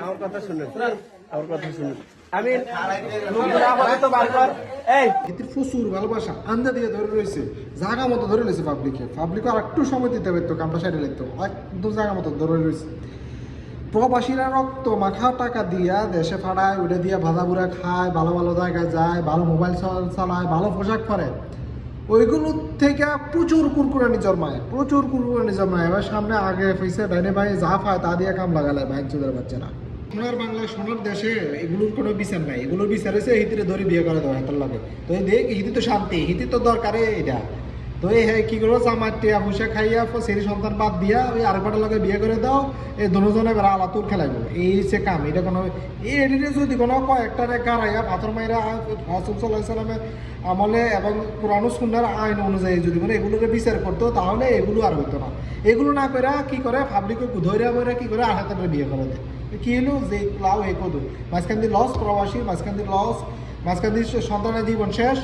আমার কথা শুনুন, আমার কথা শুনুন। আমি প্রচুর ভালোবাসা আন্দা দিয়ে ধরে রয়েছে, জায়গা মতো ধরে রয়েছে পাবলিকে আর একটু সময় দিতে পারতো, কামটা সাইডে লাগতো, একদম জায়গা মতো ধরে রয়েছে। প্রবাসীরা রক্ত মাখা টাকা দিয়া দেশে ফাড়ায়, ওইটা দিয়ে ভাজা বুড়া খায়, ভালো ভালো জায়গায় যায়, ভালো মোবাইল চালায়, ভালো পোশাক পরে, ওইগুলো থেকে প্রচুর কুরকুরানি জন্মায়, এবার সামনে আগে পয়সা ডাইনে ভাই যা পায় তা দিয়ে কাম লাগালে ভাই চোদের বাচ্চারা। সোনার বাংলায় সোনার দেশে এগুলোর কোনো বিচার নাই, এগুলোর বিচার হয়েছে হিতিরে ধরে বিয়ে করে দেওয়া হাতের লাগে। তো এই দেখ হিতি তো শান্তি, হিতি তো দরকারে এটা। তো এই হ্যাঁ কী করবো, জামার টিয়া পয়সা খাইয়া সেই সন্তান বাদ দিয়া ওই আরেকটার লগে বিয়ে করে দাও, এই দুজনে বেড়া আলাতুর খেলাইব, এই হচ্ছে কাম। এটা কোনো এডিটে যদি কোনো কয়েকটারে গাড়াইয়া পাথর মাইরা রাসূল সাল্লাল্লাহু আলাইহি সাল্লামের আমলে এবং পুরানো সুন্নাহর আইন অনুযায়ী যদি মানে এগুলোকে বিচার করতো, তাহলে এগুলো আর হইতো না। এগুলো না করে কি করে পাবলিককে ধৈর্য করে কি করে আরেকটারে বিয়ে করে দেয়। কি হলো যে লাভ এই কদু মাঝখান দিয়ে লস, প্রবাসী মাঝখান দিয়ে লস, মাঝখান দিয়ে সন্তানের জীবন শেষ,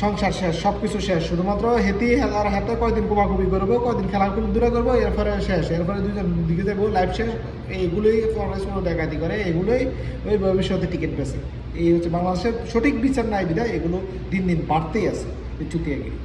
সংসার শেষ, সব কিছু শেষ। শুধুমাত্র হেতি আর হাতে কয়দিন কুমাকুবি করবো, কয়দিন খেলাকুলি দূরে করবো, এরপরে শেষ, এরপরে দুজন দিকে যাবো, লাইফ শেষ। এইগুলোই ফরেস্ট ডাকাতি করে, এগুলোই ওই ভবিষ্যতে টিকিট বেছে। এই হচ্ছে বাংলাদেশের সঠিক বিচার নাই বিধায় এগুলো দিন দিন বাড়তেই আছে, এই চুতিয়াগিরি।